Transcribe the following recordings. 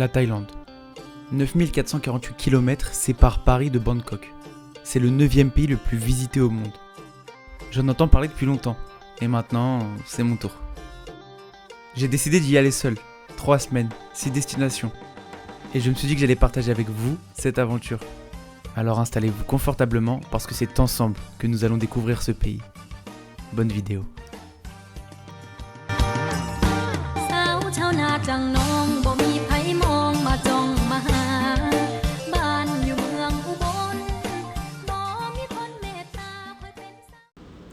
La Thaïlande. 9448 km séparent Paris de Bangkok. C'est le 9e pays le plus visité au monde. J'en entends parler depuis longtemps, et maintenant, c'est mon tour. J'ai décidé d'y aller seul, 3 semaines, 6 destinations. Et je me suis dit que j'allais partager avec vous cette aventure. Alors installez-vous confortablement parce que c'est ensemble que nous allons découvrir ce pays. Bonne vidéo.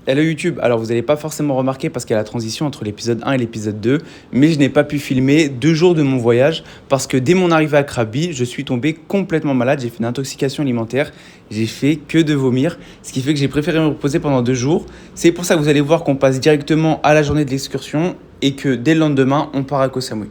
Hello YouTube, alors vous n'allez pas forcément remarquer parce qu'il y a la transition entre l'épisode 1 et l'épisode 2, mais je n'ai pas pu filmer 2 jours de mon voyage parce que dès mon arrivée à Krabi, je suis tombé complètement malade, j'ai fait une intoxication alimentaire, j'ai fait que de vomir, ce qui fait que j'ai préféré me reposer pendant 2 jours. C'est pour ça que vous allez voir qu'on passe directement à la journée de l'excursion et que dès le lendemain, on part à Koh Samui.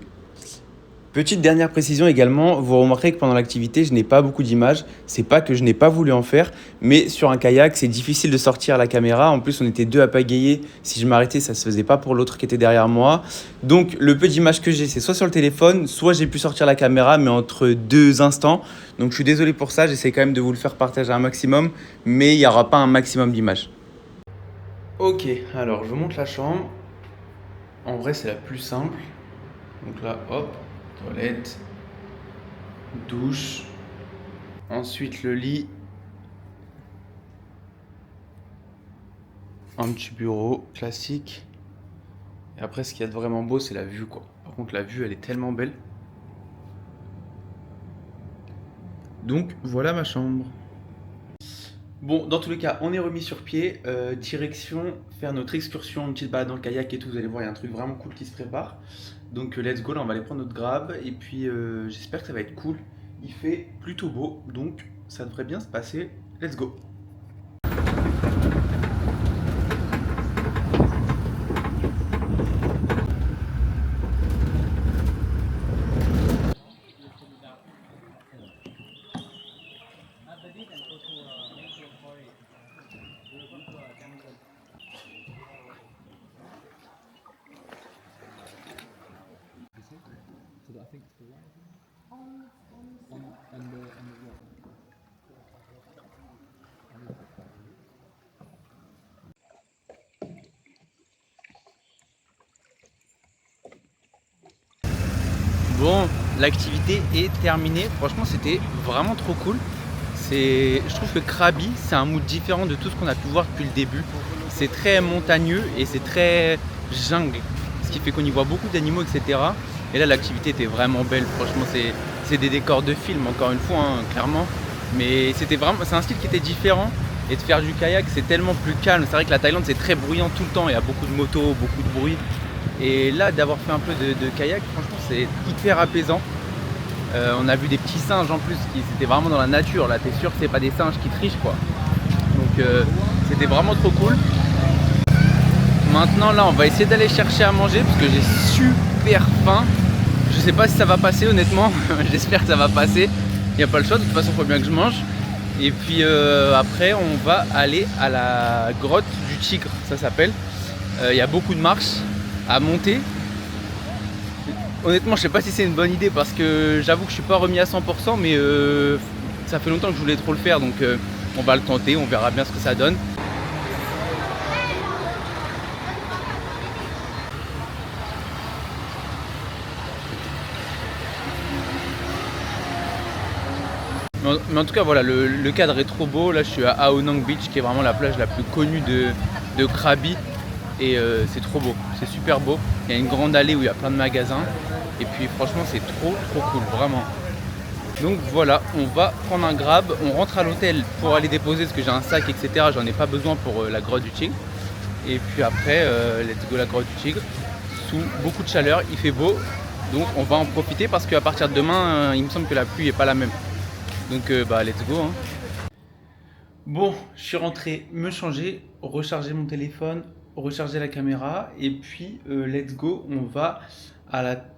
Petite dernière précision également, vous remarquerez que pendant l'activité, je n'ai pas beaucoup d'images. C'est pas que je n'ai pas voulu en faire, mais sur un kayak, c'est difficile de sortir la caméra. En plus, on était 2 à pagayer. Si je m'arrêtais, ça se faisait pas pour l'autre qui était derrière moi. Donc, le peu d'images que j'ai, c'est soit sur le téléphone, soit j'ai pu sortir la caméra, mais entre 2 instants. Donc, je suis désolé pour ça. J'essaie quand même de vous le faire partager un maximum, mais il n'y aura pas un maximum d'images. Ok, alors je vous montre la chambre. En vrai, c'est la plus simple. Donc là, hop. Toilette, douche, ensuite le lit, un petit bureau classique. Et après, ce qu'il y a de vraiment beau, c'est la vue, quoi. Par contre, la vue, elle est tellement belle. Donc, voilà ma chambre. Bon, dans tous les cas, on est remis sur pied. Direction, faire notre excursion, une petite balade dans le kayak et tout. Vous allez voir, il y a un truc vraiment cool qui se prépare. Donc, let's go, là, on va aller prendre notre grab. Et puis, j'espère que ça va être cool. Il fait plutôt beau, donc ça devrait bien se passer. Let's go. Bon, l'activité est terminée. Franchement, c'était vraiment trop cool. Je trouve que Krabi, c'est un mood différent de tout ce qu'on a pu voir depuis le début. C'est très montagneux et c'est très jungle, ce qui fait qu'on y voit beaucoup d'animaux, etc. Et là, l'activité était vraiment belle. Franchement, c'est des décors de film, encore une fois, hein, clairement. Mais c'est un style qui était différent. Et de faire du kayak, c'est tellement plus calme. C'est vrai que la Thaïlande, c'est très bruyant tout le temps. Il y a beaucoup de motos, beaucoup de bruit. Et là, d'avoir fait un peu de kayak, franchement, c'est hyper apaisant. On a vu des petits singes en plus, qui étaient vraiment dans la nature. Là, t'es sûr que c'est pas des singes qui trichent, quoi. Donc, c'était vraiment trop cool. Maintenant, là, on va essayer d'aller chercher à manger parce que j'ai super faim. Je sais pas si ça va passer, honnêtement. J'espère que ça va passer. Il n'y a pas le choix, de toute façon, il faut bien que je mange. Et puis après, on va aller à la grotte du Tigre, ça s'appelle. Il y a beaucoup de marches à monter. Honnêtement, je sais pas si c'est une bonne idée parce que j'avoue que je suis pas remis à 100%, mais ça fait longtemps que je voulais trop le faire, donc on va le tenter, on verra bien ce que ça donne. Mais en tout cas, voilà, le cadre est trop beau. Là, je suis à Ao Nang Beach, qui est vraiment la plage la plus connue de Krabi. Et c'est trop beau, c'est super beau. Il y a une grande allée où il y a plein de magasins. Et puis franchement, c'est trop cool, vraiment. Donc voilà, on va prendre un grab, on rentre à l'hôtel pour aller déposer parce que j'ai un sac, etc. J'en ai pas besoin pour la grotte du Tigre. Et puis après, let's go la grotte du Tigre. Sous beaucoup de chaleur, il fait beau. Donc on va en profiter parce qu'à partir de demain, il me semble que la pluie n'est pas la même. Donc let's go, hein. Bon, je suis rentré me changer, recharger mon téléphone, recharger la caméra et puis let's go, on va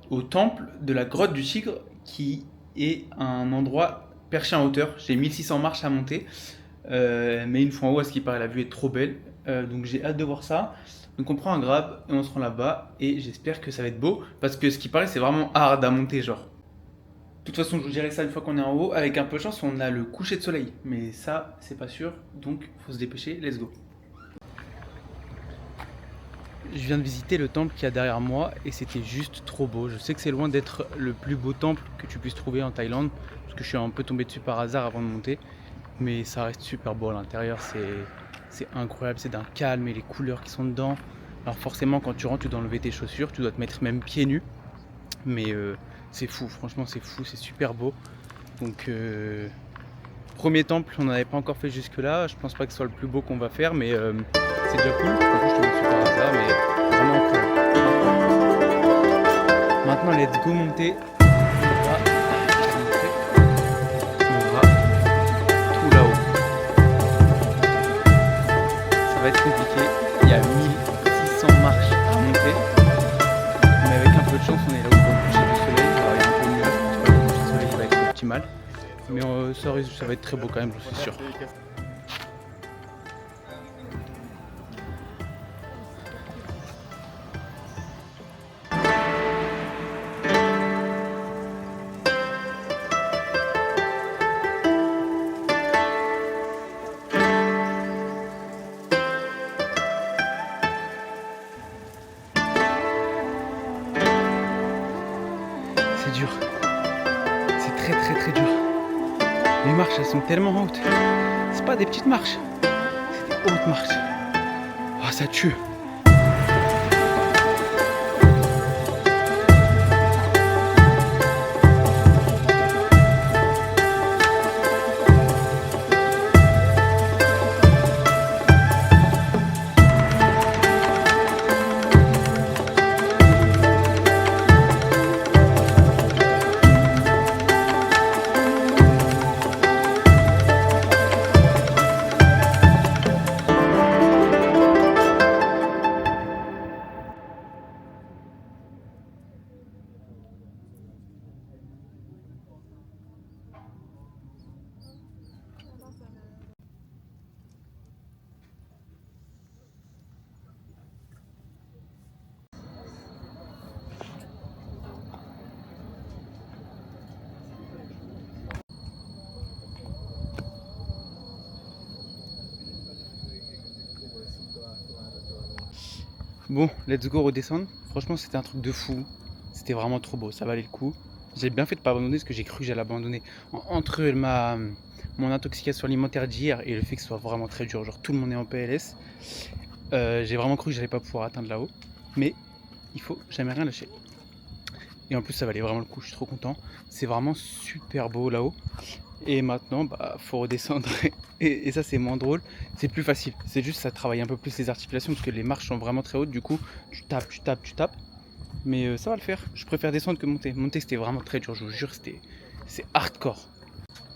au temple de la grotte du Tigre qui est un endroit perché en hauteur. J'ai 1600 marches à monter, mais une fois en haut, à ce qui paraît, la vue est trop belle. Donc j'ai hâte de voir ça. Donc on prend un grab et on se rend là-bas et j'espère que ça va être beau parce que ce qui paraît, c'est vraiment hard à monter, genre. De toute façon, je vous dirai ça une fois qu'on est en haut. Avec un peu de chance, on a le coucher de soleil. Mais ça, c'est pas sûr. Donc, faut se dépêcher. Let's go. Je viens de visiter le temple qu'il y a derrière moi et c'était juste trop beau. Je sais que c'est loin d'être le plus beau temple que tu puisses trouver en Thaïlande parce que je suis un peu tombé dessus par hasard avant de monter. Mais ça reste super beau à l'intérieur. C'est incroyable. C'est d'un calme et les couleurs qui sont dedans. Alors forcément, quand tu rentres, tu dois enlever tes chaussures. Tu dois te mettre même pieds nus. Mais c'est fou. Franchement, c'est fou. C'est super beau. Donc... premier temple, on n'en avait pas encore fait jusque là, je pense pas que ce soit le plus beau qu'on va faire, mais c'est déjà cool. En plus, je te montre par hasard, mais vraiment incroyable. Maintenant, let's go monter. On va tout là-haut. Ça va être compliqué, il y a 1600 marches à monter, mais avec un peu de chance, on est là où on va coucher du soleil. Alors, il y a un peu de nuages, je pense pas que le coucher du soleil va être optimal. Mais ça va être très beau quand même, je suis sûr. C'est dur. C'est très très très dur. Les marches, elles sont tellement hautes. C'est pas des petites marches, c'est des hautes marches. Oh, ça tue. Bon, let's go redescendre. Franchement, c'était un truc de fou. C'était vraiment trop beau, ça valait le coup. J'ai bien fait de pas abandonner parce que j'ai cru que j'allais abandonner. Entre mon intoxication alimentaire d'hier et le fait que ce soit vraiment très dur, genre tout le monde est en PLS, j'ai vraiment cru que j'allais pas pouvoir atteindre là-haut. Mais il faut jamais rien lâcher. Et en plus, ça valait vraiment le coup, je suis trop content. C'est vraiment super beau là-haut. Et maintenant, faut redescendre. Et ça, c'est moins drôle. C'est plus facile. C'est juste, ça travaille un peu plus les articulations parce que les marches sont vraiment très hautes. Du coup, tu tapes, tu tapes, tu tapes. Mais ça va le faire. Je préfère descendre que monter. Monter, c'était vraiment très dur. Je vous jure, c'est hardcore.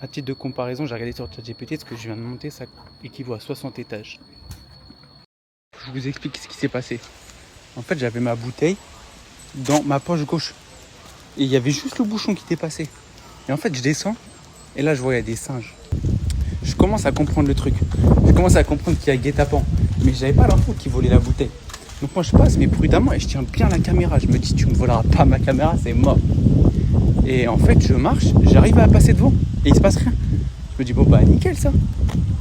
À titre de comparaison, j'ai regardé sur ChatGPT. Ce que je viens de monter, ça équivaut à 60 étages. Je vous explique ce qui s'est passé. En fait, j'avais ma bouteille dans ma poche gauche. Et il y avait juste le bouchon qui était passé. Et en fait, je descends. Et là, je vois, il y a des singes. Je commence à comprendre le truc. Je commence à comprendre qu'il y a guet-apens. Mais j'avais pas l'info qu'ils volaient la bouteille. Donc moi, je passe, mais prudemment, et je tiens bien la caméra. Je me dis, tu me voleras pas ma caméra, c'est mort. Et en fait, je marche, j'arrive à passer devant. Et il se passe rien. Je me dis, bon, nickel ça.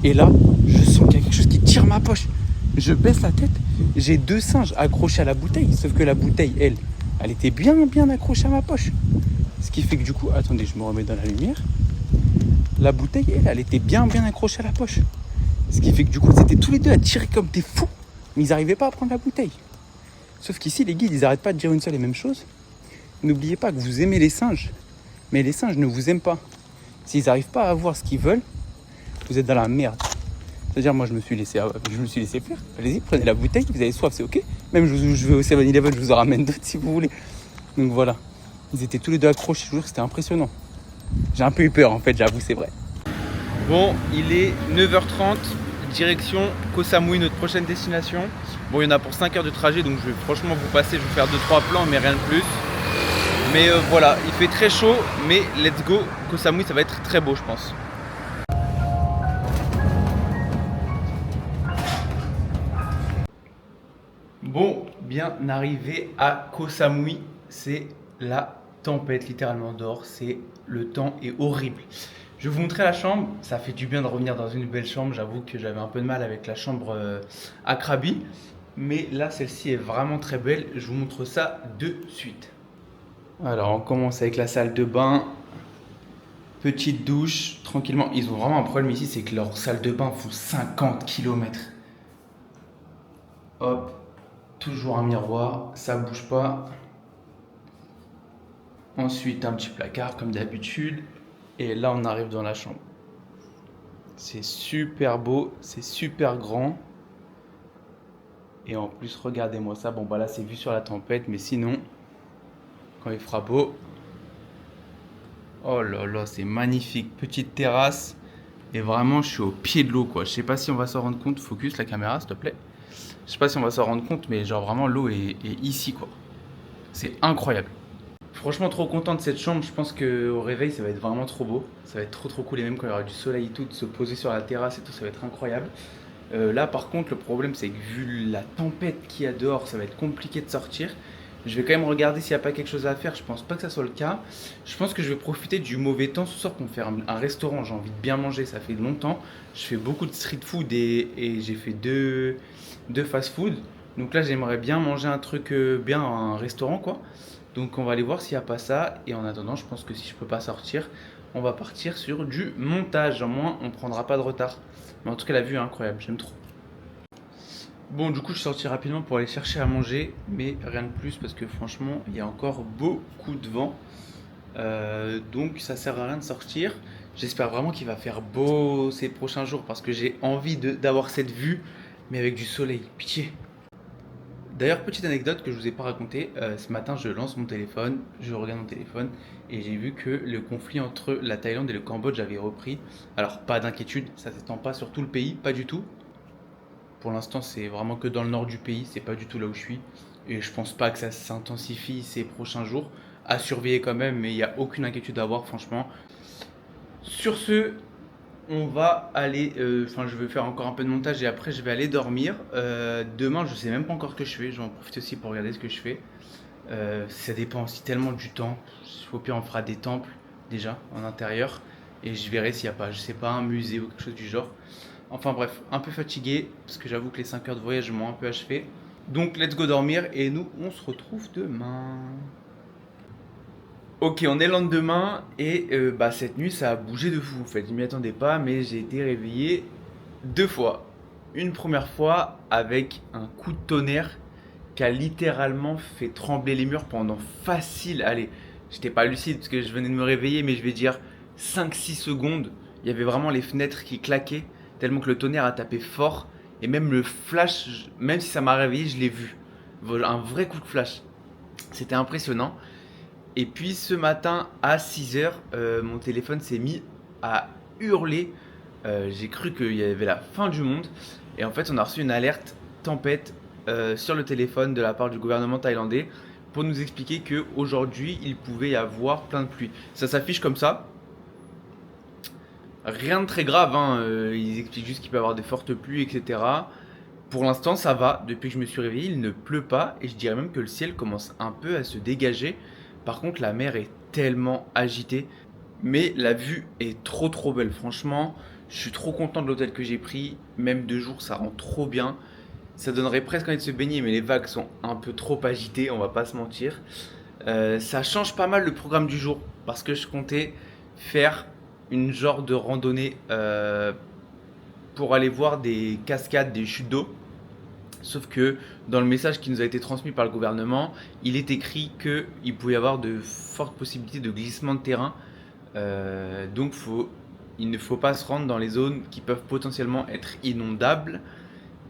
Et là, je sens qu'il y a quelque chose qui tire ma poche. Je baisse la tête. J'ai 2 singes accrochés à la bouteille. Sauf que la bouteille, elle était bien accrochée à ma poche. Ce qui fait que du coup, attendez, je me remets dans la lumière. La bouteille, elle était bien accrochée à la poche. Ce qui fait que du coup, c'était tous les deux à tirer comme des fous. Mais ils n'arrivaient pas à prendre la bouteille. Sauf qu'ici, les guides, ils n'arrêtent pas de dire une seule et même chose. N'oubliez pas que vous aimez les singes. Mais les singes ne vous aiment pas. S'ils n'arrivent pas à avoir ce qu'ils veulent, vous êtes dans la merde. C'est-à-dire, moi, je me suis laissé faire. Allez-y, prenez la bouteille, vous avez soif, c'est ok. Même je vais au 7-Eleven, je vous en ramène d'autres si vous voulez. Donc voilà. Ils étaient tous les deux accrochés, je vous jure, c'était impressionnant. J'ai un peu eu peur en fait, j'avoue, c'est vrai. Bon, il est 9h30, direction Koh Samui, notre prochaine destination. Bon, il y en a pour 5 heures de trajet, donc je vais franchement vous passer, je vais faire 2-3 plans, mais rien de plus. Mais voilà, il fait très chaud, mais let's go, Koh Samui, ça va être très beau, je pense. Bon, bien arrivé à Koh Samui, c'est la tempête littéralement dehors, le temps est horrible. Je vais vous montrer la chambre, ça fait du bien de revenir dans une belle chambre, j'avoue que j'avais un peu de mal avec la chambre à Krabi, mais là celle-ci est vraiment très belle, je vous montre ça de suite. Alors on commence avec la salle de bain, petite douche, tranquillement. Ils ont vraiment un problème ici, c'est que leur salle de bain font 50 km. Hop, toujours un miroir, ça bouge pas. Ensuite un petit placard comme d'habitude. Et là on arrive dans la chambre. C'est super beau, c'est super grand. Et en plus regardez-moi ça, bon bah là c'est vu sur la tempête, mais sinon quand il fera beau, oh là là c'est magnifique, petite terrasse. Et vraiment je suis au pied de l'eau quoi, je sais pas si on va s'en rendre compte, focus la caméra s'il te plaît. Je sais pas si on va s'en rendre compte, mais genre vraiment l'eau est ici quoi. C'est incroyable. Franchement trop content de cette chambre, je pense qu'au réveil ça va être vraiment trop beau. Ça va être trop cool, et même quand il y aura du soleil et tout, de se poser sur la terrasse et tout, ça va être incroyable. Là par contre le problème c'est que vu la tempête qu'il y a dehors, ça va être compliqué de sortir. Je vais quand même regarder s'il n'y a pas quelque chose à faire, je pense pas que ça soit le cas. Je pense que je vais profiter du mauvais temps ce soir pour me faire un restaurant, j'ai envie de bien manger, ça fait longtemps. Je fais beaucoup de street food et j'ai fait deux fast food. Donc là j'aimerais bien manger un truc bien, un restaurant quoi. Donc on va aller voir s'il n'y a pas ça. Et en attendant, je pense que si je peux pas sortir, on va partir sur du montage. Au moins, on prendra pas de retard. Mais en tout cas, la vue est incroyable, j'aime trop. Bon, du coup, je suis sorti rapidement pour aller chercher à manger. Mais rien de plus parce que franchement, il y a encore beaucoup de vent. Donc ça sert à rien de sortir. J'espère vraiment qu'il va faire beau ces prochains jours parce que j'ai envie d'avoir cette vue, mais avec du soleil. Pitié. D'ailleurs, petite anecdote que je vous ai pas racontée, ce matin je lance mon téléphone, je regarde mon téléphone et j'ai vu que le conflit entre la Thaïlande et le Cambodge avait repris. Alors pas d'inquiétude, ça s'étend pas sur tout le pays, pas du tout. Pour l'instant c'est vraiment que dans le nord du pays, c'est pas du tout là où je suis. Et je pense pas que ça s'intensifie ces prochains jours. À surveiller quand même, mais il n'y a aucune inquiétude à avoir franchement. Sur ce, on va aller, je vais faire encore un peu de montage et après je vais aller dormir. Demain, je sais même pas encore ce que je fais. Je vais en profiter aussi pour regarder ce que je fais. Ça dépend aussi tellement du temps. Au pire, on fera des temples déjà en intérieur et je verrai s'il n'y a pas, je sais pas, un musée ou quelque chose du genre. Enfin bref, un peu fatigué parce que j'avoue que les 5 heures de voyage m'ont un peu achevé. Donc let's go dormir et nous, on se retrouve demain. Ok, on est le lendemain et cette nuit ça a bougé de fou en fait. Je m'y attendais pas, mais j'ai été réveillé 2 fois. Une première fois avec un coup de tonnerre qui a littéralement fait trembler les murs pendant facile. Allez, j'étais pas lucide parce que je venais de me réveiller, mais je vais dire 5-6 secondes. Il y avait vraiment les fenêtres qui claquaient tellement que le tonnerre a tapé fort. Et même le flash, même si ça m'a réveillé, je l'ai vu. Un vrai coup de flash. C'était impressionnant. Et puis ce matin à 6h, mon téléphone s'est mis à hurler. J'ai cru qu'il y avait la fin du monde. Et en fait, on a reçu une alerte tempête sur le téléphone de la part du gouvernement thaïlandais pour nous expliquer qu'aujourd'hui, il pouvait y avoir plein de pluie. Ça s'affiche comme ça. Rien de très grave, hein. Ils expliquent juste qu'il peut y avoir des fortes pluies, etc. Pour l'instant, ça va. Depuis que je me suis réveillé, il ne pleut pas. Et je dirais même que le ciel commence un peu à se dégager. Par contre, la mer est tellement agitée, mais la vue est trop belle. Franchement, je suis trop content de l'hôtel que j'ai pris. Même 2 jours, ça rend trop bien. Ça donnerait presque envie de se baigner, mais les vagues sont un peu trop agitées, on va pas se mentir. Ça change pas mal le programme du jour, parce que je comptais faire une genre de randonnée pour aller voir des cascades, des chutes d'eau. Sauf que dans le message qui nous a été transmis par le gouvernement, il est écrit qu'il pouvait y avoir de fortes possibilités de glissement de terrain. Donc il ne faut pas se rendre dans les zones qui peuvent potentiellement être inondables.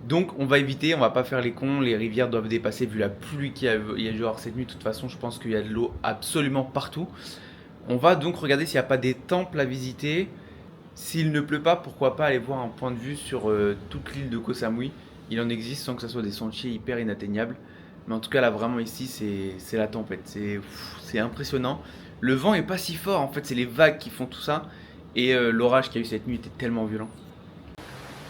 Donc on va éviter, on va pas faire les cons, les rivières doivent dépasser vu la pluie qu'il y a dû avoir cette nuit. De toute façon, je pense qu'il y a de l'eau absolument partout. On va donc regarder s'il n'y a pas des temples à visiter. S'il ne pleut pas, pourquoi pas aller voir un point de vue sur toute l'île de Koh Samui. Il en existe sans que ce soit des sentiers hyper inatteignables. Mais en tout cas là vraiment ici c'est la tempête. C'est impressionnant. Le vent est pas si fort en fait, c'est les vagues qui font tout ça. Et l'orage qu'il y a eu cette nuit était tellement violent.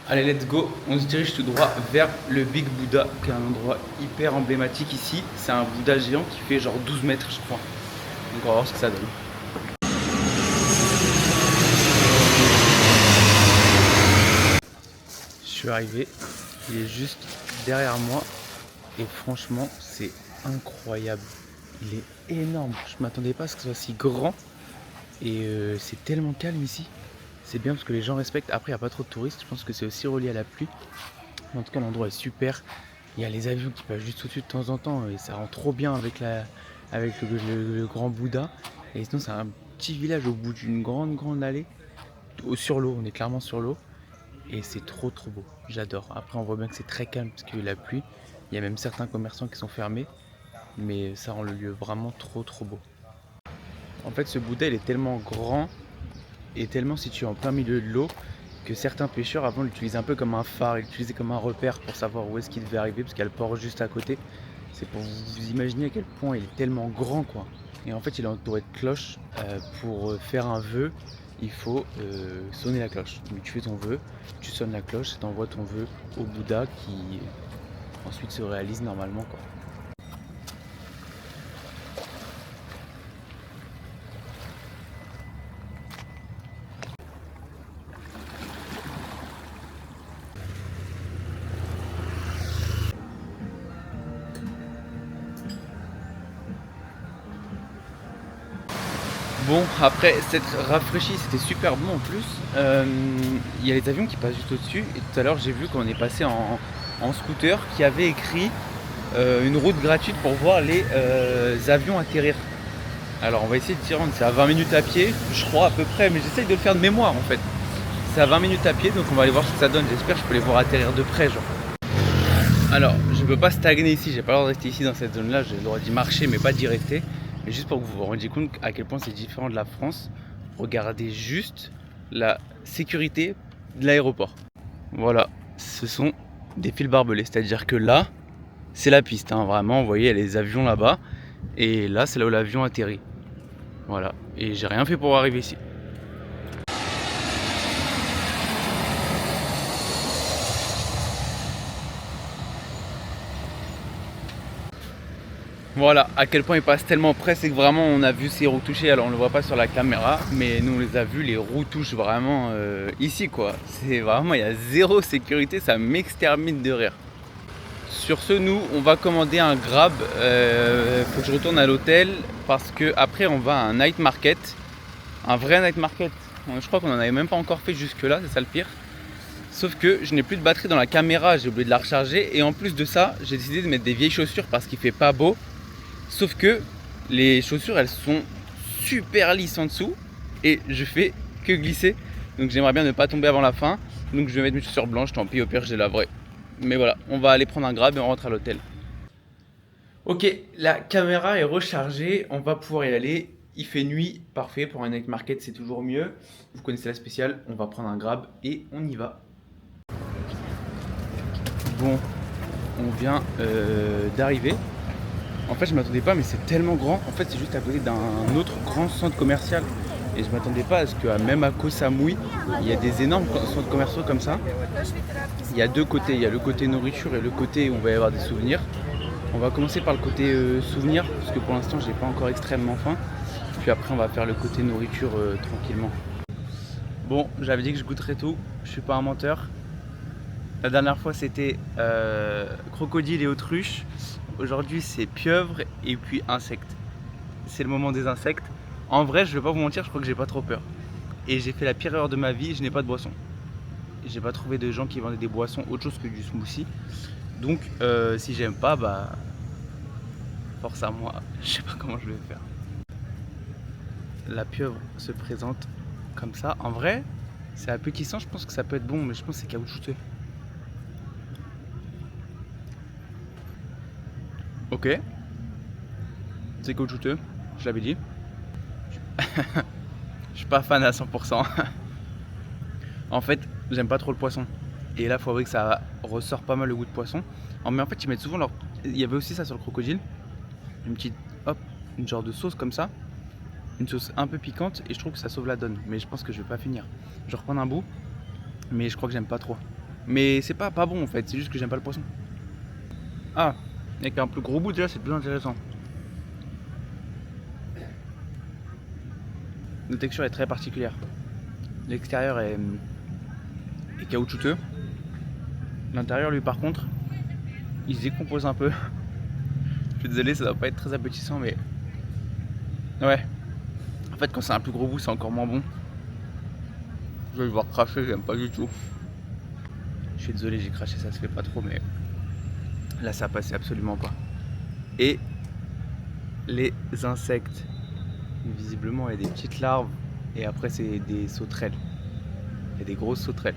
Allez let's go, on se dirige tout droit vers le Big Buddha, qui est un endroit hyper emblématique ici. C'est un Bouddha géant qui fait genre 12 mètres je crois. on va voir ce que ça donne. Je suis arrivé, il est juste derrière moi et franchement c'est incroyable. Il est énorme, je m'attendais pas à ce que ce soit si grand et c'est tellement calme ici. C'est bien parce que les gens respectent. Après il n'y a pas trop de touristes, je pense que c'est aussi relié à la pluie. Mais en tout cas l'endroit est super. Il y a les avions qui passent juste au-dessus de temps en temps et ça rend trop bien avec le grand Bouddha. Et sinon c'est un petit village au bout d'une grande allée sur l'eau, on est clairement sur l'eau. Et c'est trop beau, j'adore. Après on voit bien que c'est très calme parce qu'il y a eu la pluie. Il y a même certains commerçants qui sont fermés. Mais ça rend le lieu vraiment trop beau. En fait ce Bouddha il est tellement grand et tellement situé en plein milieu de l'eau que certains pêcheurs avant l'utilisaient un peu comme un phare, ils l'utilisaient comme un repère pour savoir où est-ce qu'il devait arriver parce qu'il y a le port juste à côté. C'est pour vous imaginer à quel point il est tellement grand quoi. Et en fait il est entouré de cloches. Pour faire un vœu, il faut sonner la cloche. Donc tu fais ton vœu, tu sonnes la cloche, tu envoies ton vœu au Bouddha qui ensuite se réalise normalement quoi. Bon, après s'être rafraîchi, c'était super bon en plus. Il y a les avions qui passent juste au-dessus. Et tout à l'heure, j'ai vu qu'on est passé en scooter qui avait écrit une route gratuite pour voir les avions atterrir. Alors, on va essayer de s'y rendre. C'est à 20 minutes à pied, je crois à peu près, mais j'essaye de le faire de mémoire en fait. C'est à 20 minutes à pied, donc on va aller voir ce que ça donne. J'espère que je peux les voir atterrir de près, genre. Alors, je ne peux pas stagner ici, j'ai pas le droit de rester ici dans cette zone-là. J'ai le droit d'y marcher, mais pas d'y rester. Mais juste pour que vous vous rendiez compte à quel point c'est différent de la France, regardez juste la sécurité de l'aéroport. Voilà, ce sont des fils barbelés, c'est-à-dire que là, c'est la piste, hein, vraiment, vous voyez, il y a les avions là-bas, et là, c'est là où l'avion atterrit. Voilà, et j'ai rien fait pour arriver ici. Voilà, à quel point il passe tellement près, c'est que vraiment on a vu ces roues touchées, alors on ne le voit pas sur la caméra, mais nous on les a vus, les roues touchent vraiment ici quoi. C'est vraiment, il y a zéro sécurité, ça m'extermine de rire. Sur ce, nous on va commander un Grab, faut que je retourne à l'hôtel parce que après on va à un night market, un vrai night market. Je crois qu'on en avait même pas encore fait jusque là, c'est ça le pire. Sauf que je n'ai plus de batterie dans la caméra, j'ai oublié de la recharger et en plus de ça, j'ai décidé de mettre des vieilles chaussures parce qu'il fait pas beau. Sauf que les chaussures elles sont super lisses en dessous et je fais que glisser. Donc j'aimerais bien ne pas tomber avant la fin. Donc je vais mettre mes chaussures blanches, tant pis au pire je les laverai. Mais voilà, on va aller prendre un Grab et on rentre à l'hôtel. Ok, la caméra est rechargée, on va pouvoir y aller. Il fait nuit, parfait, pour un night market c'est toujours mieux. Vous connaissez la spéciale, on va prendre un Grab et on y va. Bon, on vient d'arriver. En fait je m'attendais pas mais c'est tellement grand. En fait c'est juste à côté d'un autre grand centre commercial. Et je m'attendais pas à ce que même à Koh Samui, il y a des énormes centres commerciaux comme ça. Il y a deux côtés, il y a le côté nourriture et le côté où on va y avoir des souvenirs. On va commencer par le côté souvenirs parce que pour l'instant j'ai pas encore extrêmement faim. Puis après on va faire le côté nourriture tranquillement. Bon, j'avais dit que je goûterais tout, je suis pas un menteur. La dernière fois c'était crocodile et autruche. Aujourd'hui c'est pieuvre et puis insectes. C'est le moment des insectes. En vrai je vais pas vous mentir, je crois que j'ai pas trop peur. Et j'ai fait la pire erreur de ma vie, je n'ai pas de boisson. J'ai pas trouvé de gens qui vendaient des boissons autre chose que du smoothie. Donc si j'aime pas, bah force à moi, je sais pas comment je vais faire. La pieuvre se présente comme ça. En vrai, c'est appétissant, je pense que ça peut être bon, mais je pense que c'est caoutchouteux. Ok. C'est caoutchouteux, je l'avais dit. Je suis pas fan à 100%. En fait, j'aime pas trop le poisson. Et là, il faut avouer que ça ressort pas mal le goût de poisson. Mais en fait, ils mettent souvent leur... Il y avait aussi ça sur le crocodile. Une petite... Hop, une genre de sauce comme ça. Une sauce un peu piquante et je trouve que ça sauve la donne. Mais je pense que je vais pas finir. Je vais reprendre un bout. Mais je crois que j'aime pas trop. Mais c'est pas bon en fait, c'est juste que j'aime pas le poisson. Ah, avec un plus gros bout déjà, c'est plus intéressant. la texture est très particulière. L'extérieur est caoutchouteux. L'intérieur, lui, par contre, il se décompose un peu. Je suis désolé, ça doit pas être très appétissant, mais ouais. En fait, quand c'est un plus gros bout, c'est encore moins bon. Je vais devoir cracher, j'aime pas du tout. Je suis désolé, j'ai craché, ça se fait pas trop, mais là, ça passait absolument pas. Et les insectes, visiblement, il y a des petites larves et après, c'est des sauterelles. Il y a des grosses sauterelles.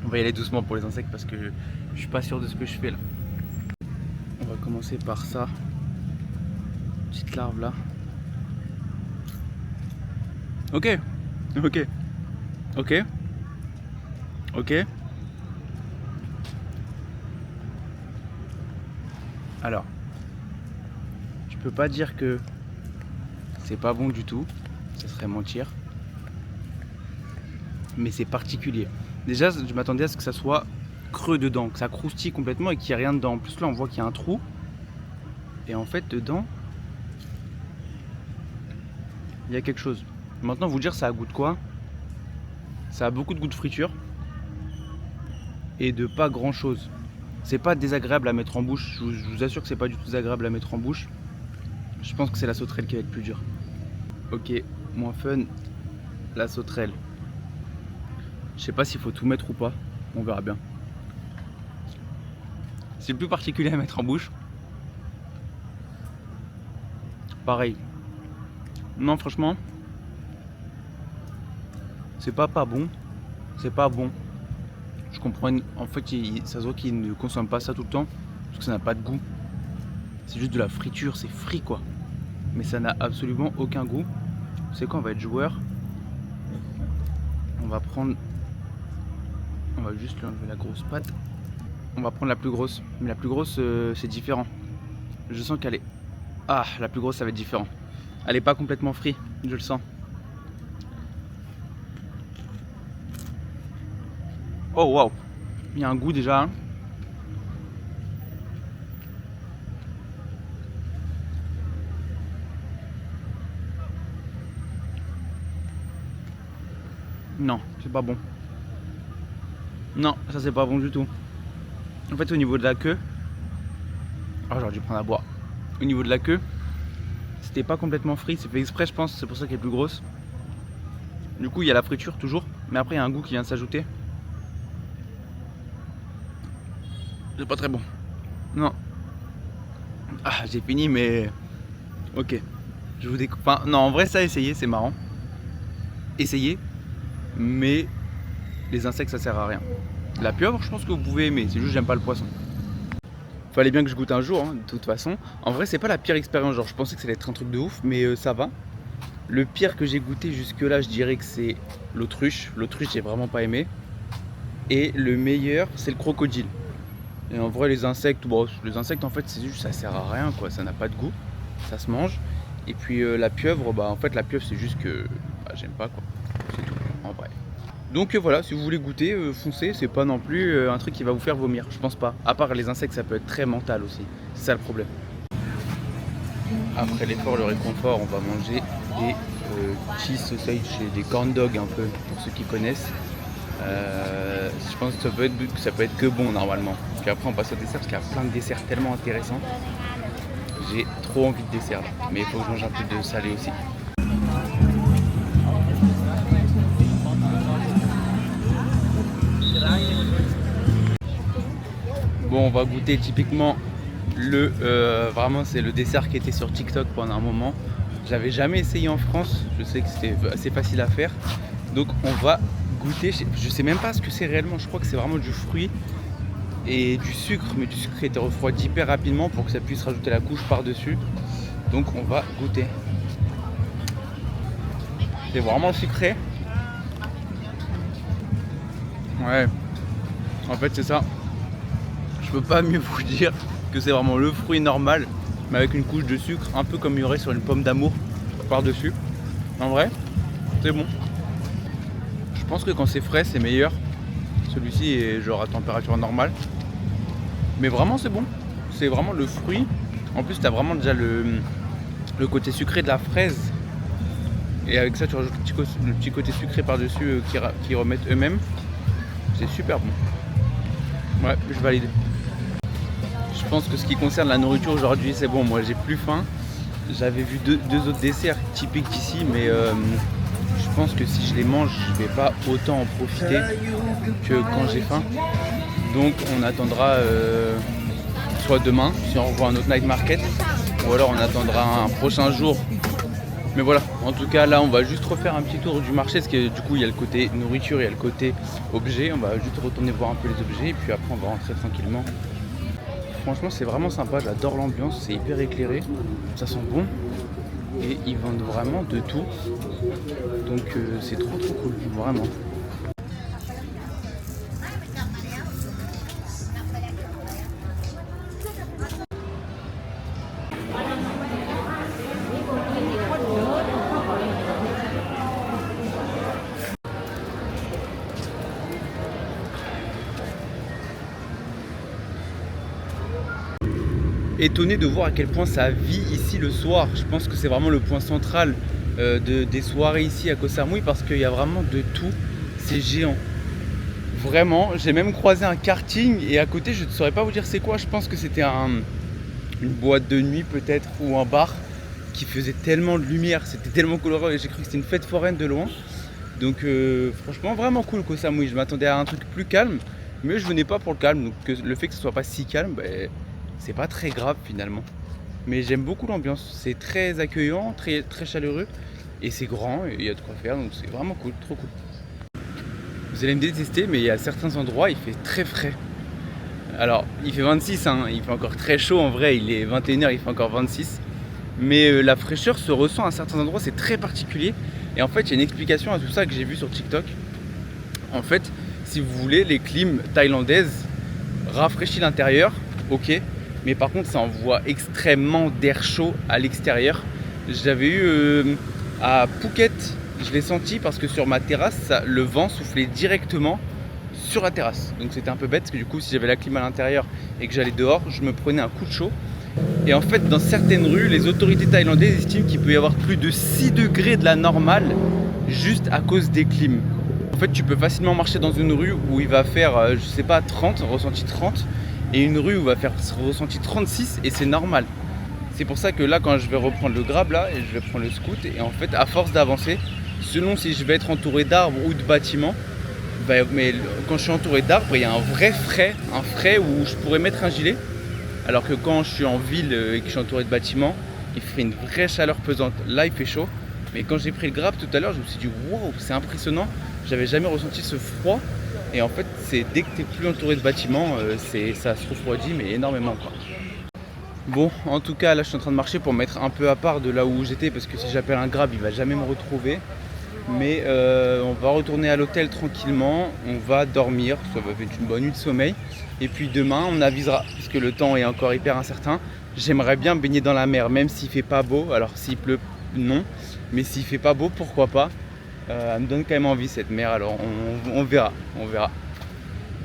On va y aller doucement pour les insectes parce que je suis pas sûr de ce que je fais là. On va commencer par ça. Petite larve là. Ok. Ok. Ok. Ok. Alors. Je peux pas dire que c'est pas bon du tout. Ça serait mentir. Mais c'est particulier. Déjà, je m'attendais à ce que ça soit creux dedans, que ça croustille complètement et qu'il n'y ait rien dedans. En plus là, on voit qu'il y a un trou. Et en fait, dedans, il y a quelque chose. Maintenant, vous dire ça a goût de quoi? Ça a beaucoup de goût de friture. Et de pas grand chose. C'est pas désagréable à mettre en bouche. Je vous assure que c'est pas du tout désagréable à mettre en bouche. Je pense que c'est la sauterelle qui va être plus dure. Ok, moins fun, la sauterelle. Je sais pas s'il faut tout mettre ou pas. On verra bien. C'est le plus particulier à mettre en bouche. Pareil. Non, franchement, c'est pas bon. C'est pas bon. Je comprends. En fait, ça se voit qu'ils ne consomment pas ça tout le temps parce que ça n'a pas de goût. C'est juste de la friture, c'est frit quoi. Mais ça n'a absolument aucun goût. C'est quoi, on va être joueur. On va prendre. On va juste lui enlever la grosse patte. On va prendre la plus grosse. Mais la plus grosse, c'est différent. Je sens qu'elle est. Ah, la plus grosse, ça va être différent. Elle est pas complètement frite, je le sens. Oh waouh, il y a un goût déjà. Hein. Non, c'est pas bon. Non, ça c'est pas bon du tout. En fait, au niveau de la queue, oh, j'aurais dû prendre à boire. Au niveau de la queue, c'était pas complètement frit, c'est fait exprès, je pense, c'est pour ça qu'elle est plus grosse. Du coup, il y a la friture toujours, mais après, il y a un goût qui vient de s'ajouter. C'est pas très bon. Non. Ah, j'ai fini, mais ok. Je vous découpe. Enfin, non, en vrai, ça, essayez, c'est marrant. Essayez, mais les insectes, ça sert à rien. La pieuvre, je pense que vous pouvez aimer, c'est juste j'aime pas le poisson. Fallait bien que je goûte un jour, hein, de toute façon. En vrai, c'est pas la pire expérience, genre je pensais que ça allait être un truc de ouf, mais ça va. Le pire que j'ai goûté jusque-là, je dirais que c'est l'autruche. L'autruche, j'ai vraiment pas aimé. Et le meilleur, c'est le crocodile. Et en vrai, les insectes, bon, les insectes, en fait, c'est juste, ça sert à rien, quoi. Ça n'a pas de goût, ça se mange. Et puis la pieuvre, bah en fait, la pieuvre, c'est juste que bah, j'aime pas, quoi. C'est tout, en vrai. Donc voilà, si vous voulez goûter, foncez, c'est pas non plus un truc qui va vous faire vomir, je pense pas. À part les insectes, ça peut être très mental aussi, c'est ça le problème. Après l'effort, le réconfort, on va manger des cheese sausage et des corn dogs un peu, pour ceux qui connaissent. Je pense que ça peut être que bon normalement. Puis après on passe au dessert parce qu'il y a plein de desserts tellement intéressants. J'ai trop envie de dessert là, mais il faut que je mange un peu de salé aussi. Bon, on va goûter typiquement vraiment c'est le dessert qui était sur TikTok pendant un moment. J'avais jamais essayé en France, je sais que c'était assez facile à faire. Donc on va goûter, je sais même pas ce que c'est réellement, je crois que c'est vraiment du fruit et du sucre, mais du sucre était refroidi hyper rapidement pour que ça puisse rajouter la couche par-dessus. Donc on va goûter. C'est vraiment sucré. Ouais, en fait c'est ça. Je peux pas mieux vous dire que c'est vraiment le fruit normal, mais avec une couche de sucre, un peu comme il y aurait sur une pomme d'amour par-dessus. En vrai, c'est bon. Je pense que quand c'est frais, c'est meilleur. Celui-ci est genre à température normale. Mais vraiment, c'est bon. C'est vraiment le fruit. En plus, tu as vraiment déjà le côté sucré de la fraise Et avec ça, tu rajoutes le petit côté sucré par-dessus qu'ils remettent eux-mêmes. C'est super bon. Ouais, je valide. Je pense que ce qui concerne la nourriture aujourd'hui, c'est bon. Moi, j'ai plus faim. J'avais vu deux autres desserts typiques d'ici, mais je pense que si je les mange, je vais pas autant en profiter que quand j'ai faim. Donc, on attendra soit demain, si on revoit un autre night market, ou alors on attendra un prochain jour. Mais voilà, en tout cas, là, on va juste refaire un petit tour du marché, parce que du coup, il y a le côté nourriture, il y a le côté objet. On va juste retourner voir un peu les objets, et puis après, on va rentrer tranquillement. Franchement, c'est vraiment sympa, j'adore l'ambiance, c'est hyper éclairé, ça sent bon. Et ils vendent vraiment de tout. Donc c'est trop cool, vraiment. Étonné de voir à quel point ça vit ici le soir. Je pense que c'est vraiment le point central des soirées ici à Koh Samui, parce qu'il y a vraiment de tout, c'est géant. Vraiment, j'ai même croisé un karting et à côté je ne saurais pas vous dire c'est quoi, je pense que c'était une boîte de nuit peut-être ou un bar qui faisait tellement de lumière, c'était tellement coloré et j'ai cru que c'était une fête foraine de loin. Donc franchement vraiment cool Koh Samui, je m'attendais à un truc plus calme, mais je venais pas pour le calme, donc le fait que ce soit pas si calme, c'est pas très grave finalement. Mais j'aime beaucoup l'ambiance, c'est très accueillant, très chaleureux et c'est grand et il y a de quoi faire, donc c'est vraiment cool, trop cool. Vous allez me détester, mais il y a certains endroits il fait très frais. Alors il fait 26, hein, il fait encore très chaud en vrai, il est 21h, il fait encore 26. Mais la fraîcheur se ressent à certains endroits, c'est très particulier. Et en fait il y a une explication à tout ça que j'ai vu sur TikTok. En fait, si vous voulez, les clims thaïlandaises rafraîchissent l'intérieur, ok. Mais par contre ça envoie extrêmement d'air chaud à l'extérieur. J'avais eu à Phuket, je l'ai senti parce que sur ma terrasse, le vent soufflait directement sur la terrasse. Donc c'était un peu bête parce que du coup si j'avais la clim à l'intérieur et que j'allais dehors, je me prenais un coup de chaud. Et en fait dans certaines rues, les autorités thaïlandaises estiment qu'il peut y avoir plus de 6 degrés de la normale juste à cause des clims. En fait tu peux facilement marcher dans une rue où il va faire je sais pas 30, ressenti 30, et une rue où il va faire ressenti 36 et c'est normal. C'est pour ça que là quand je vais reprendre le grab là, et je vais prendre le scoot, et en fait à force d'avancer, selon si je vais être entouré d'arbres ou de bâtiments, mais quand je suis entouré d'arbres, il y a un frais où je pourrais mettre un gilet. Alors que quand je suis en ville et que je suis entouré de bâtiments, il fait une vraie chaleur pesante. Là, il fait chaud. Mais quand j'ai pris le grab tout à l'heure, je me suis dit wow, c'est impressionnant. J'avais jamais ressenti ce froid. Et en fait, c'est dès que tu n'es plus entouré de bâtiments, ça se refroidit, mais énormément quoi. Bon, en tout cas, là, je suis en train de marcher pour me mettre un peu à part de là où j'étais, parce que si j'appelle un grab, il va jamais me retrouver. Mais on va retourner à l'hôtel tranquillement, on va dormir, ça va être une bonne nuit de sommeil. Et puis demain on avisera, puisque le temps est encore hyper incertain. J'aimerais bien baigner dans la mer, même s'il fait pas beau. Alors s'il pleut, non. Mais s'il fait pas beau, pourquoi pas. Elle me donne quand même envie cette mer, alors on verra.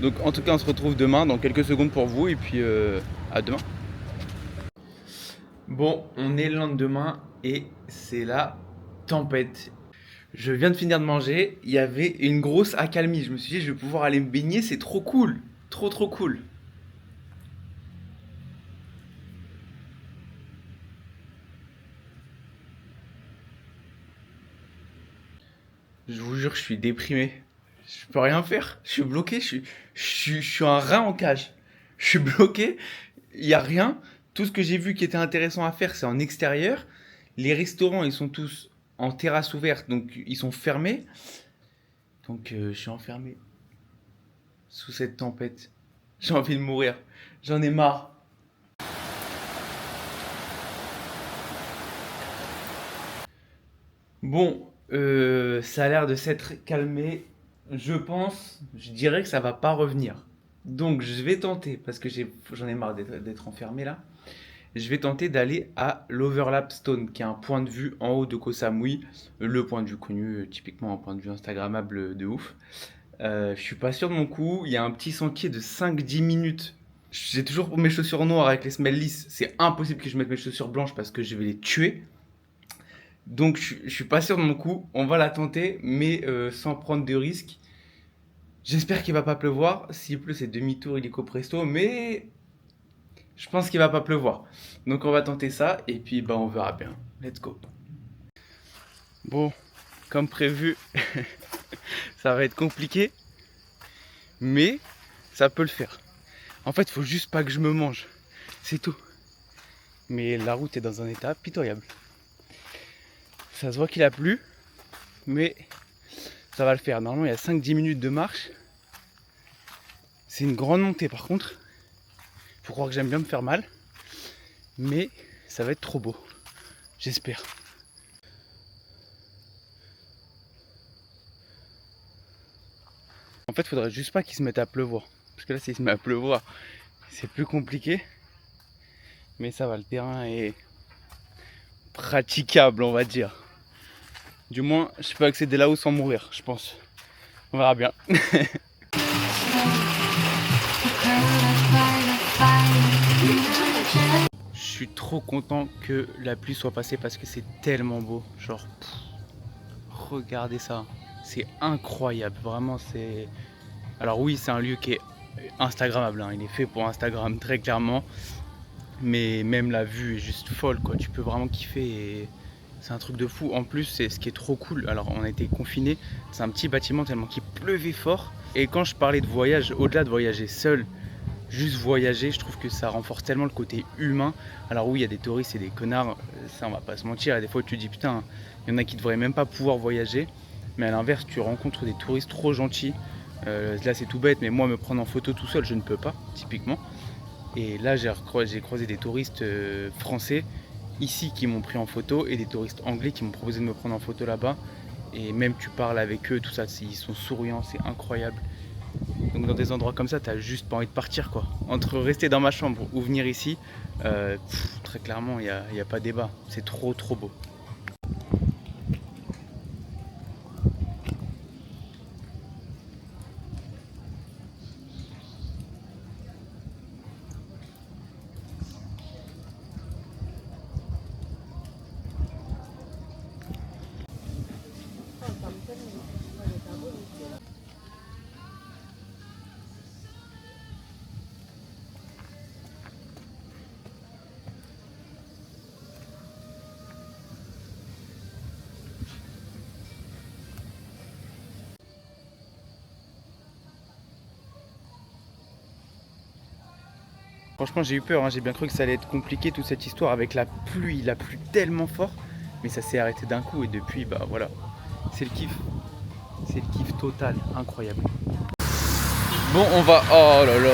Donc en tout cas on se retrouve demain dans quelques secondes pour vous. Et puis à demain. Bon, on est le lendemain et c'est la tempête. Je viens de finir de manger, il y avait une grosse accalmie. Je me suis dit, je vais pouvoir aller me baigner, c'est trop cool. Trop cool. Je vous jure, je suis déprimé. Je peux rien faire. Je suis bloqué, je suis un rat en cage. Je suis bloqué, il n'y a rien. Tout ce que j'ai vu qui était intéressant à faire, c'est en extérieur. Les restaurants, ils sont tous en terrasse ouverte, donc ils sont fermés. Donc je suis enfermé sous cette tempête. J'ai envie de mourir. J'en ai marre. Bon, ça a l'air de s'être calmé. Je dirais que ça va pas revenir. Donc je vais tenter, parce que j'en ai marre d'être enfermé là. Je vais tenter d'aller à l'Overlap Stone, qui est un point de vue en haut de Koh Samui. Le point de vue connu, typiquement un point de vue instagrammable de ouf. Je suis pas sûr de mon coup. Il y a un petit sentier de 5-10 minutes. J'ai toujours mes chaussures noires avec les semelles lisses. C'est impossible que je mette mes chaussures blanches parce que je vais les tuer. Donc je suis pas sûr de mon coup. On va la tenter, mais sans prendre de risques. J'espère qu'il va pas pleuvoir. S'il pleut, c'est demi-tour illico presto, mais je pense qu'il va pas pleuvoir. Donc on va tenter ça et puis bah on verra bien. Let's go. Bon, comme prévu, ça va être compliqué, mais ça peut le faire. En fait, il faut juste pas que je me mange. C'est tout. Mais la route est dans un état pitoyable. Ça se voit qu'il a plu, mais ça va le faire. Normalement, il y a 5-10 minutes de marche. C'est une grande montée par contre. Faut croire que j'aime bien me faire mal. Mais ça va être trop beau. J'espère. En fait, il faudrait juste pas qu'il se mette à pleuvoir. Parce que là, s'il se met à pleuvoir, c'est plus compliqué. Mais ça va, le terrain est praticable, on va dire. Du moins, je peux accéder là-haut sans mourir, je pense. On verra bien. Je suis trop content que la pluie soit passée parce que c'est tellement beau. Genre, regardez ça. C'est incroyable, vraiment c'est... Alors oui, c'est un lieu qui est instagrammable, hein. Il est fait pour Instagram, très clairement. Mais même la vue est juste folle, quoi. Tu peux vraiment kiffer et c'est un truc de fou. En plus, c'est ce qui est trop cool. Alors, on a été confinés. C'est un petit bâtiment tellement qu'il pleuvait fort. Et quand je parlais de voyage, au-delà de voyager seul, juste voyager, je trouve que ça renforce tellement le côté humain. Alors oui, il y a des touristes et des connards, ça on va pas se mentir. Et des fois, tu te dis putain, il y en a qui devraient même pas pouvoir voyager. Mais à l'inverse, tu rencontres des touristes trop gentils. Là, c'est tout bête, mais moi, me prendre en photo tout seul, je ne peux pas, typiquement. Et là, j'ai croisé des touristes français ici qui m'ont pris en photo et des touristes anglais qui m'ont proposé de me prendre en photo là-bas. Et même tu parles avec eux, tout ça, ils sont souriants, c'est incroyable. Donc dans des endroits comme ça, t'as juste pas envie de partir, quoi. Entre rester dans ma chambre ou venir ici, très clairement, il n'y a pas débat. C'est trop trop beau. Franchement, j'ai eu peur, hein. J'ai bien cru que ça allait être compliqué toute cette histoire avec la pluie. Il a plu tellement fort, mais ça s'est arrêté d'un coup et depuis, bah voilà, c'est le kiff. C'est le kiff total, incroyable. Bon, on va... Oh là là.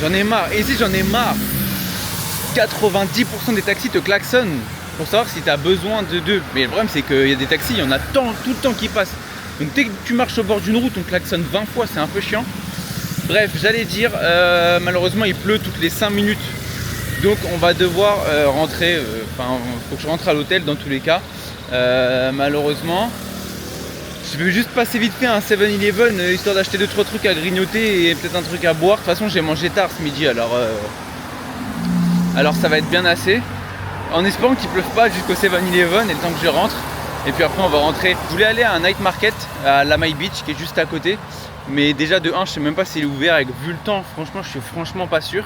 J'en ai marre. Et ici, j'en ai marre. 90% des taxis te klaxonnent pour savoir si tu as besoin de d'eux. Mais le problème, c'est qu'il y a des taxis, il y en a tout le temps qui passent. Donc dès que tu marches au bord d'une route, on klaxonne 20 fois, c'est un peu chiant. Bref, j'allais dire, malheureusement, il pleut toutes les 5 minutes. Donc on va devoir rentrer. Enfin, il faut que je rentre à l'hôtel dans tous les cas. Malheureusement. Je vais juste passer vite fait à un 7-Eleven histoire d'acheter 2-3 trucs à grignoter et peut-être un truc à boire. De toute façon, j'ai mangé tard ce midi, alors ça va être bien assez. En espérant qu'il pleuve pas jusqu'au 7-Eleven et le temps que je rentre. Et puis après, on va rentrer. Je voulais aller à un night market à la My Beach qui est juste à côté. Mais déjà de 1, je sais même pas s'il est ouvert avec vu le temps. Franchement, je suis franchement pas sûr.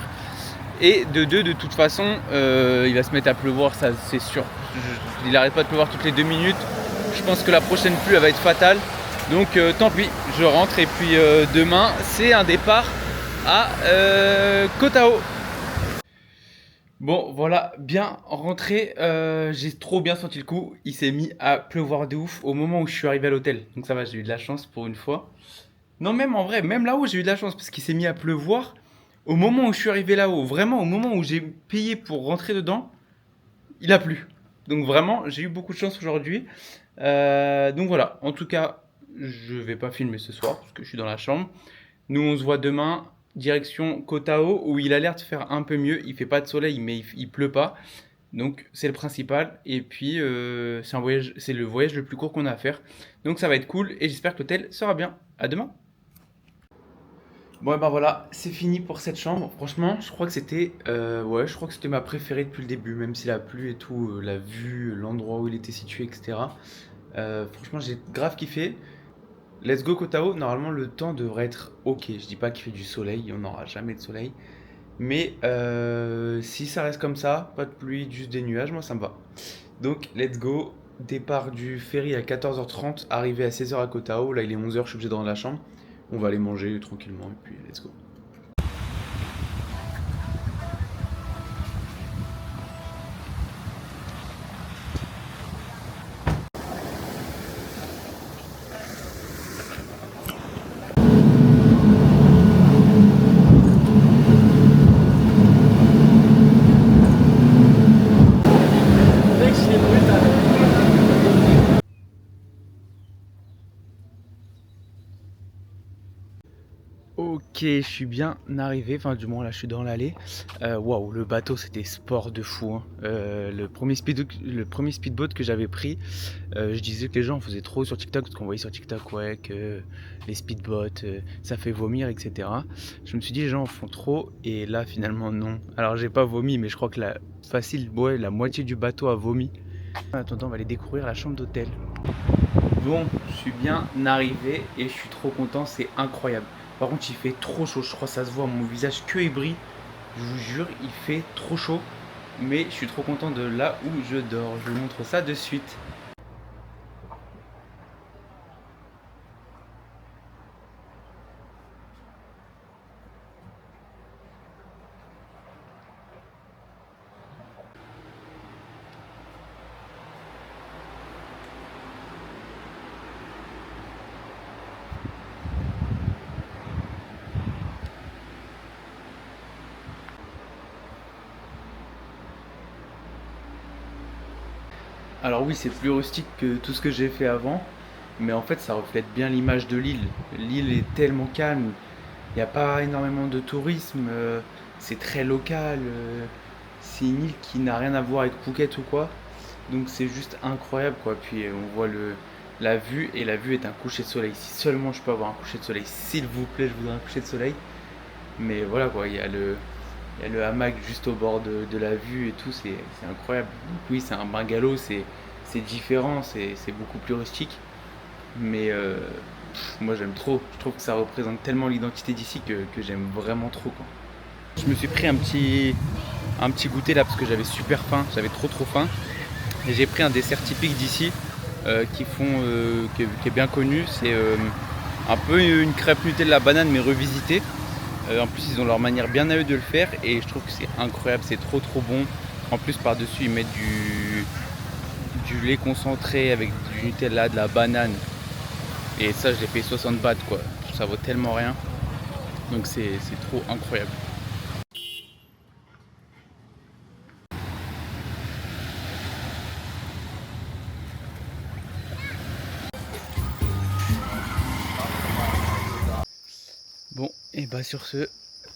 Et de 2, de toute façon, il va se mettre à pleuvoir, ça c'est sûr. Il arrête pas de pleuvoir toutes les 2 minutes. Je pense que la prochaine pluie elle va être fatale. Donc tant pis, je rentre et puis demain c'est un départ à Koh Tao. Bon voilà, bien rentré, j'ai trop bien senti le coup. Il s'est mis à pleuvoir de ouf au moment où je suis arrivé à l'hôtel. Donc ça va, j'ai eu de la chance pour une fois. Non, même en vrai, même là-haut j'ai eu de la chance parce qu'il s'est mis à pleuvoir au moment où je suis arrivé là-haut. Vraiment au moment où j'ai payé pour rentrer dedans, il a plu. Donc vraiment, j'ai eu beaucoup de chance aujourd'hui. Donc voilà, en tout cas, je vais pas filmer ce soir parce que je suis dans la chambre. Nous, on se voit demain, direction Koh Tao, où il a l'air de faire un peu mieux. Il fait pas de soleil, mais il pleut pas. Donc c'est le principal. Et puis c'est le voyage le plus court qu'on a à faire. Donc ça va être cool et j'espère que l'hôtel sera bien. À demain. Bon, et ben voilà, c'est fini pour cette chambre. Franchement, je crois que c'était ouais, je crois que c'était ma préférée depuis le début, même s'il a plu et tout, la vue, l'endroit où il était situé, etc. Franchement, j'ai grave kiffé. Let's go Kotao, normalement le temps devrait être ok. Je dis pas qu'il fait du soleil, on n'aura jamais de soleil. Mais si ça reste comme ça, pas de pluie, juste des nuages, moi ça me va. Donc let's go. Départ du ferry à 14h30, arrivé à 16h à Koh Tao. Là il est 11h, je suis obligé de rentrer dans la chambre. On va aller manger tranquillement et puis let's go. Ok, je suis bien arrivé, enfin du moins là je suis dans l'allée. Waouh, le bateau c'était sport de fou, hein. Le premier speedboat que j'avais pris, je disais que les gens en faisaient trop sur TikTok, parce qu'on voyait sur TikTok ouais, que les speedboats ça fait vomir, etc. Je me suis dit les gens en font trop, et là finalement non. Alors j'ai pas vomi, mais je crois que ouais, la moitié du bateau a vomi. En attendant, on va aller découvrir la chambre d'hôtel. Bon, je suis bien arrivé et je suis trop content, c'est incroyable. Par contre, il fait trop chaud, je crois que ça se voit, mon visage que est brille. Je vous jure, il fait trop chaud. Mais je suis trop content de là où je dors. Je vous montre ça de suite. Alors oui, c'est plus rustique que tout ce que j'ai fait avant. Mais en fait, ça reflète bien l'image de l'île. L'île est tellement calme. Il n'y a pas énormément de tourisme. C'est très local. C'est une île qui n'a rien à voir avec Phuket ou quoi. Donc c'est juste incroyable quoi. Puis on voit la vue, et la vue est un coucher de soleil. Si seulement je peux avoir un coucher de soleil, s'il vous plaît, je voudrais un coucher de soleil. Mais voilà quoi, il y a le hamac juste au bord de la vue et tout, c'est incroyable. Donc oui, c'est un bungalow, c'est différent, c'est beaucoup plus rustique. Mais moi j'aime trop. Je trouve que ça représente tellement l'identité d'ici que j'aime vraiment trop quoi. Je me suis pris un petit goûter là parce que j'avais super faim, j'avais trop faim. Et j'ai pris un dessert typique d'ici qui est bien connu. C'est un peu une crêpe Nutella banane mais revisitée. En plus ils ont leur manière bien à eux de le faire et je trouve que c'est incroyable, c'est trop bon. En plus par-dessus ils mettent du lait concentré avec du Nutella, de la banane. Et ça je l'ai payé 60 bahts quoi. Ça vaut tellement rien. Donc c'est trop incroyable. Bon, et bah sur ce,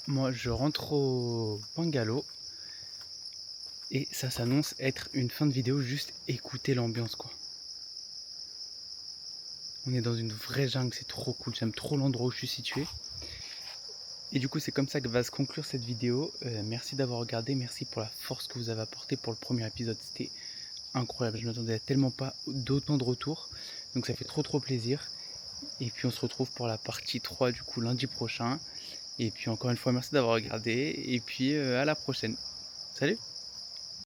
moi je rentre au bungalow et ça s'annonce être une fin de vidéo. Juste écouter l'ambiance quoi. On est dans une vraie jungle, c'est trop cool, j'aime trop l'endroit où je suis situé. Et du coup c'est comme ça que va se conclure cette vidéo. Merci d'avoir regardé, merci pour la force que vous avez apportée pour le premier épisode, c'était incroyable. Je ne m'attendais tellement pas d'autant de retours, donc ça fait trop plaisir. Et puis on se retrouve pour la partie 3 du coup lundi prochain. Et puis encore une fois merci d'avoir regardé et puis à la prochaine. Salut!